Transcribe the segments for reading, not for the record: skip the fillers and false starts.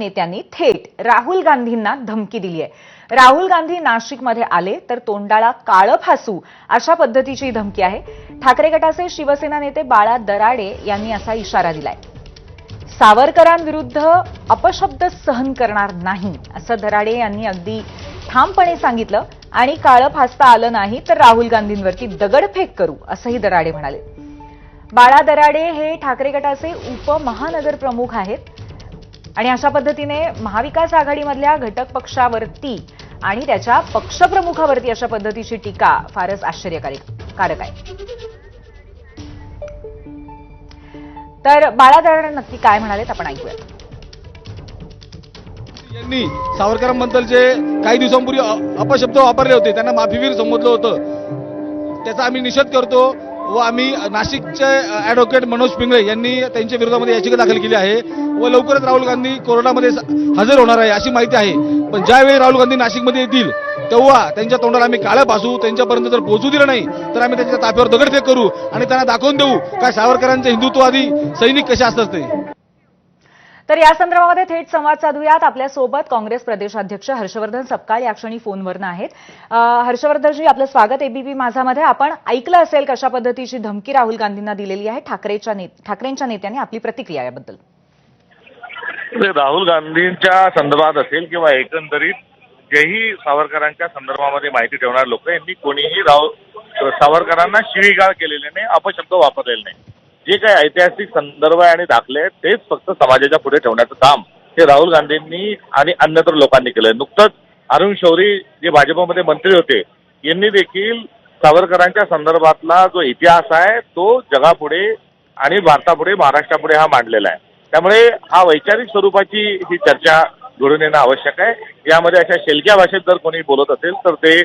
नेत्यांनी थेट राहुल गांधींना धमकी दिली आहे। राहुल गांधी नाशिकमध्ये आले तर तोंडाला काळं फासू अशा पद्धतीची धमकी आहे। ठाकरे गटाचे शिवसेना नेते बाळा दराडे यांनी असा इशारा दिलाय। सावरकरांविरुद्ध अपशब्द सहन करणार नाही असं दराडे यांनी अगदी ठामपणे सांगितलं आणि काळं फासता आलं नाही तर राहुल गांधींवरती दगडफेक करू असंही दराडे म्हणाले। बाळा दराडे हे ठाकरे गटाचे उपमहानगर प्रमुख आहेत आणि अशा पद्धतीने महाविकास आघाडीमधल्या घटक पक्षावरती आणि त्याच्या पक्षप्रमुखावरती अशा पद्धतीची टीका फारच आश्चर्यकारक आहे। तर बाळा दराडे नक्की काय म्हणालेत आपण ऐकूयात। यांनी सावरकरांबद्दल जे काही दिवसांपूर्वी अपशब्द वापरले होते त्यांना माफीवीर संबोधलं होतं, त्याचा आम्ही निषेध करतो व आम्ही नाशिकचे ॲडव्होकेट मनोज पिंगळे यांनी त्यांच्या विरोधामध्ये याचिका दाखल केली आहे व लवकरच राहुल गांधी कोर्टामध्ये हजर होणार आहे अशी माहिती आहे। पण ज्यावेळी राहुल गांधी नाशिकमध्ये येतील तेव्हा त्यांच्या तोंडाला आम्ही काळं फासू, त्यांच्यापर्यंत जर पोहोचू दिलं नाही तर आम्ही त्यांच्या ताफ्यावर दगडफेक करू आणि त्यांना दाखवून देऊ काय सावरकरांचे हिंदुत्ववादी सैनिक कसे असतात ते। तर या संदर्भामध्ये थेट संवाद साधूयात। आपल्यासोबत काँग्रेस प्रदेशाध्यक्ष हर्षवर्धन सपकाळ या क्षणी फोनवरनं आहेत। हर्षवर्धनजी, आपलं स्वागत एबीपी माझामध्ये। आपण ऐकलं असेल कशा पद्धतीची धमकी राहुल गांधींना दिलेली आहे ठाकरेंच्या नेत्यांनी, आपली प्रतिक्रिया याबद्दल। राहुल गांधींच्या संदर्भात असेल किंवा एकंदरीत जेही सावरकरांच्या संदर्भामध्ये माहिती ठेवणारे लोक यांनी कोणीही सावरकरांना शिवीगाळ केलेले नाही, अपशब्द वापरलेले नाही। जे काही ऐतिहासिक संदर्भ आणि दाखले आहेत तेच फक्त समाजाच्या पुढे ठेवण्याचं काम हे राहुल गांधींनी आणि अन्यत्र लोकांनी केलं। नुकतंच अरुण शौरी जे भाजपमध्ये मंत्री होते यांनी देखील सावरकरांच्या संदर्भातला जो इतिहास आहे तो जगापुढे आणि भारतापुढे महाराष्ट्रापुढे हा मांडलेला आहे। त्यामुळे हा वैचारिक स्वरूपाची ही चर्चा घडून येणं आवश्यक आहे। यामध्ये अशा शेलक्या भाषेत जर कोणी बोलत असेल तर ते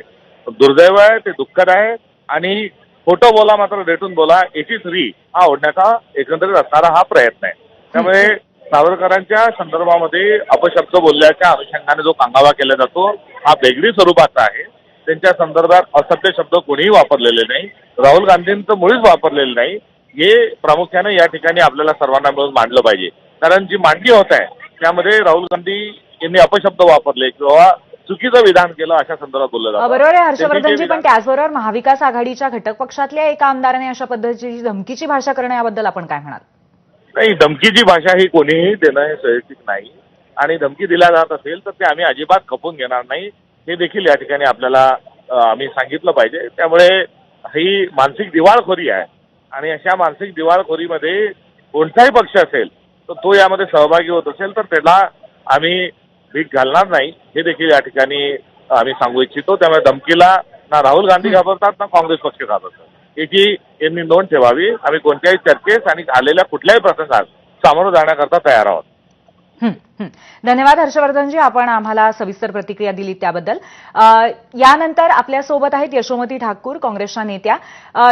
दुर्दैव आहे, ते दुःखद आहे आणि खोटं बोला मात्र रेटून बोला 83 हा ओढण्याचा एकंदरीत असणारा हा प्रयत्न आहे। त्यामुळे सावरकरांच्या संदर्भामध्ये अपशब्द बोलल्याच्या अनुषंगाने जो कांगावा केला जातो हा वेगळी स्वरूपाचा आहे। त्यांच्या संदर्भात असभ्य शब्द कोणीही वापरलेले नाही, राहुल गांधींचं मुळीच वापरलेलं नाही। हे प्रामुख्याने या ठिकाणी आपल्याला सर्वांना मिळून मांडलं पाहिजे, कारण जी मांडणी होत आहे त्यामध्ये राहुल गांधी यांनी अपशब्द वापरले किंवा चुकीचं विधान केलं अशा संदर्भात बोललं जातं। बरोबर आहे हर्षवर्धनजी, पण त्याचबरोबर महाविकास आघाडीच्या घटक पक्षातल्या एका आमदाराने अशा पद्धतीची धमकीची भाषा करणं याबद्दल आपण काय म्हणाल? नाही, धमकीची भाषा ही कोणीही देणं हे सोयीस्कर नाही आणि धमकी दिल्या जात असेल तर ते आम्ही अजिबात खपून घेणार नाही, हे देखील या ठिकाणी आपल्याला आम्ही सांगितलं पाहिजे। त्यामुळे ही मानसिक दिवाळखोरी आहे आणि अशा मानसिक दिवाळखोरीमध्ये कोणताही पक्ष असेल तर तो यामध्ये सहभागी होत असेल तर त्याला आम्ही भीक घालणार नाही, हे देखील या ठिकाणी आम्ही सांगू इच्छितो। त्यामुळे धमकीला ना राहुल गांधी घाबरतात ना काँग्रेस पक्ष घाबरतात, याची यांनी नोंद ठेवावी। आम्ही कोणत्याही चर्चेस आणि आलेल्या कुठल्याही प्रसंगात सामोरं जाण्याकरता तयार आहोत। धन्यवाद हर्षवर्धनजी, आपण आम्हाला सविस्तर प्रतिक्रिया दिली त्याबद्दल। यानंतर आपल्यासोबत आहेत यशोमती ठाकूर, काँग्रेसच्या नेत्या।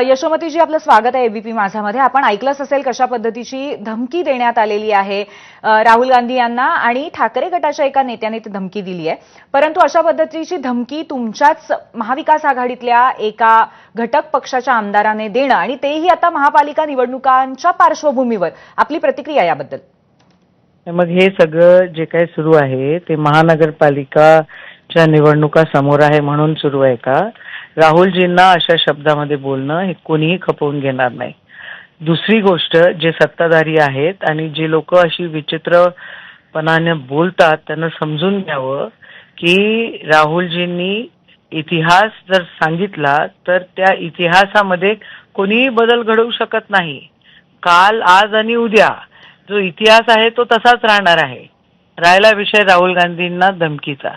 यशोमतीजी, आपलं स्वागत आहे एबीपी माझामध्ये। आपण ऐकलंच असेल कशा पद्धतीची धमकी देण्यात आलेली आहे राहुल गांधी यांना आणि ठाकरे गटाच्या एका नेत्याने ती धमकी दिली आहे, परंतु अशा पद्धतीची धमकी तुमच्याच महाविकास आघाडीतल्या एका घटक पक्षाच्या आमदाराने देणं आणि तेही आता महापालिका निवडणुकांच्या पार्श्वभूमीवर, आपली प्रतिक्रिया याबद्दल। मग हे सगळं जे काही सुरू आहे ते महानगरपालिकाच्या निवडणुका समोर आहे म्हणून सुरू आहे का? राहुलजींना अशा शब्दामध्ये बोलणं हे कोणीही खपवून घेणार नाही। दुसरी गोष्ट, जे सत्ताधारी आहेत आणि जे लोक अशी विचित्रपणाने बोलतात त्यांना समजून घ्यावं की राहुलजींनी इतिहास जर सांगितला तर त्या इतिहासामध्ये कोणीही बदल घडवू शकत नाही। काल, आज आणि उद्या जो इतिहास आहे तो तसाच राहणार आहे। राहिला विषय राहुल गांधींना धमकीचा,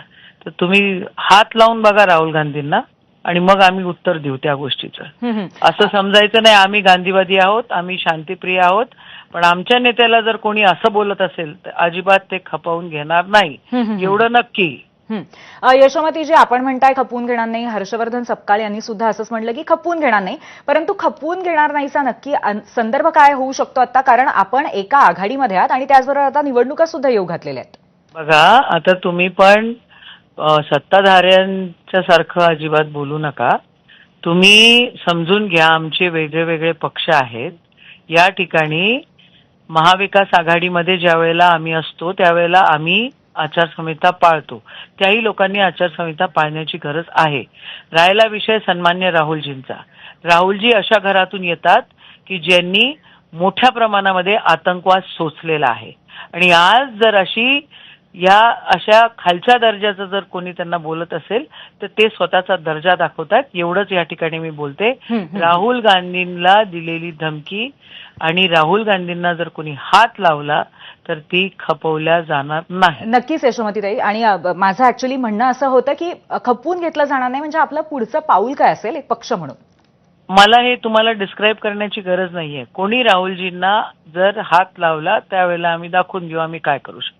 तर तुम्ही हात लावून बघा राहुल गांधींना आणि मग आम्ही उत्तर देऊ त्या गोष्टीचं। असं समजायचं नाही आम्ही गांधीवादी आहोत, आम्ही शांतीप्रिय आहोत, पण आमच्या नेत्याला जर कोणी असं बोलत असेल तर अजिबात ते खपवून घेणार नाही, एवढं नक्की। यशोमतीजी, आपण म्हणताय खपवून घेणार नाही, हर्षवर्धन सपकाळ यांनी सुद्धा असंच म्हटलं की खपवून घेणार नाही, परंतु खपवून घेणार नाहीचा नक्की संदर्भ काय होऊ शकतो आता? कारण आपण एका आघाडीमध्ये आहात आणि त्याचबरोबर आता निवडणुका सुद्धा येऊ घातलेल्या आहेत। बघा, आता तुम्ही पण सत्ताधाऱ्यांच्या सारखं अजिबात बोलू नका। तुम्ही समजून घ्या, आमचे वेगळे वेगळे पक्ष आहेत। या ठिकाणी महाविकास आघाडीमध्ये ज्या वेळेला आम्ही असतो त्यावेळेला आम्ही आचारसंहिता पाळतो. त्याही लोकांनी आचारसंहिता पाळण्याची गरज आहे. राहिला विषय सन्मान्य राहुलजींचा. राहुलजी अशा घरातून येतात की ज्यांनी मोठ्या प्रमाणामध्ये आतंकवाद सोसलेला आहे आणि आज जर अशा खालच्या दर्जाचं जर कोणी त्यांना बोलत असेल तर ते स्वतःचा दर्जा दाखवतात. एवढंच या ठिकाणी मी बोलते. राहुल गांधींना दिलेली धमकी आणि राहुल गांधींना जर कोणी हात लावला तर ती खपवल्या जाणार नाही. नक्कीच यशोमतीताई. आणि माझं ऍक्च्युली म्हणणं असं होतं की खपवून घेतलं जाणार नाही, म्हणजे आपलं पुढचं पाऊल काय असेल एक पक्ष म्हणून. मला हे तुम्हाला डिस्क्राईब करण्याची गरज नाहीये. कोणी राहुलजींना जर हात लावला त्यावेळेला आम्ही दाखवून घेऊ आम्ही काय करू शकतो.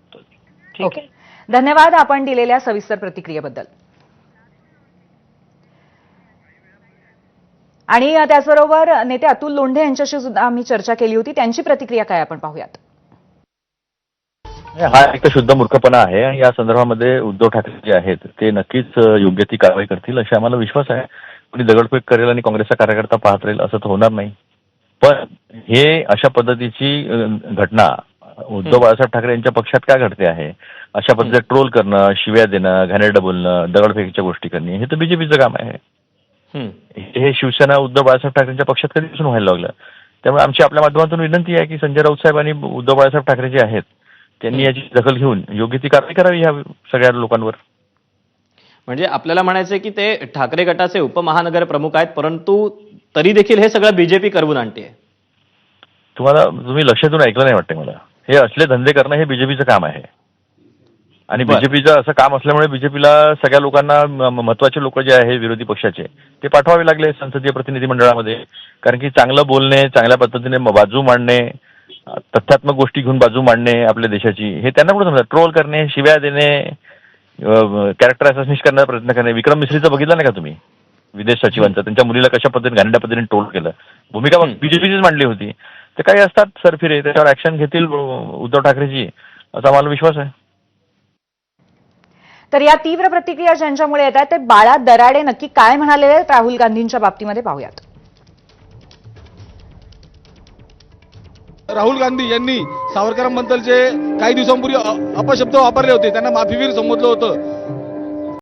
ठीक ओके, आहे. धन्यवाद आपण दिलेल्या सविस्तर प्रतिक्रियेबद्दल. आणि त्याचबरोबर नेते अतुल लोंढे यांच्याशी सुद्धा आम्ही चर्चा केली होती. त्यांची प्रतिक्रिया काय आपण पाहूयात. हा एक तर शुद्ध मूर्खपणा आहे आणि या संदर्भामध्ये उद्धव ठाकरे जे आहेत ते नक्कीच योग्य ती कारवाई करतील अशी आम्हाला विश्वास आहे. कोणी दगडफेक करेल आणि काँग्रेसचा कार्यकर्ता पाहत राहील असं तर होणार नाही. पण हे अशा पद्धतीची घटना उद्धव बाळासाहेब ठाकरे यांच्या पक्षात काय घडते आहे, अशा पद्धतीने ट्रोल करणं, शिव्या देणं, घाणेरडं बोलणं, दगडफेकीच्या गोष्टी करणे हे तर बीजेपीचं काम आहे. हे शिवसेना उद्धव बाळासाहेब ठाकरेंच्या पक्षात कधीपासून व्हायला लागलं. त्यामुळे आमची आपल्या माध्यमातून विनंती आहे की संजय राऊत साहेब आणि उद्धव बाळासाहेब ठाकरे जे आहेत त्यांनी याची दखल घेऊन योग्य ती कारवाई करावी ह्या सगळ्या लोकांवर. म्हणजे आपल्याला म्हणायचं की ते ठाकरे गटाचे उपमहानगर प्रमुख आहेत, परंतु तरी देखील हे सगळं बीजेपी करवून आणते. तुम्ही लक्ष देऊन ऐकलं नाही वाटतं मला. हे असले धंदे करणं हे बीजेपीचं काम आहे आणि बीजेपीचं असं काम असल्यामुळे बीजेपीला सगळ्या लोकांना महत्वाचे लोक जे आहे विरोधी पक्षाचे ते पाठवावे लागले संसदीय प्रतिनिधी मंडळामध्ये. कारण की चांगलं बोलणे, चांगल्या पद्धतीने बाजू मांडणे, तथ्यात्मक गोष्टी घेऊन बाजू मांडणे आपल्या देशाची हे त्यांना कुठं समजा. ट्रोल करणे, शिव्या देणे, कॅरेक्टर असॅसिनेट करण्याचा प्रयत्न करणे. विक्रम मिश्रीचं बघितलं नाही का तुम्ही, विदेश सचिवांचं, त्यांच्या मुलीला कशा पद्धतीने घाणेरड्या पद्धतीने ट्रोल केलं. भूमिका बीजेपीचीच मांडली होती. ते काही असतात सरफिरे, त्याच्यावर ऍक्शन घेतील उद्धव ठाकरेजी असा मला विश्वास आहे. तर या तीव्र प्रतिक्रिया ज्यांच्यामुळे येत आहेत ते बाळा दराडे नक्की काय म्हणाले आहेत राहुल गांधींच्या बाबतीमध्ये पाहूयात. राहुल गांधी यांनी सावरकरांबद्दल जे काही दिवसांपूर्वी अपशब्द वापरले होते त्यांना माफीवीर संबोधलं होतं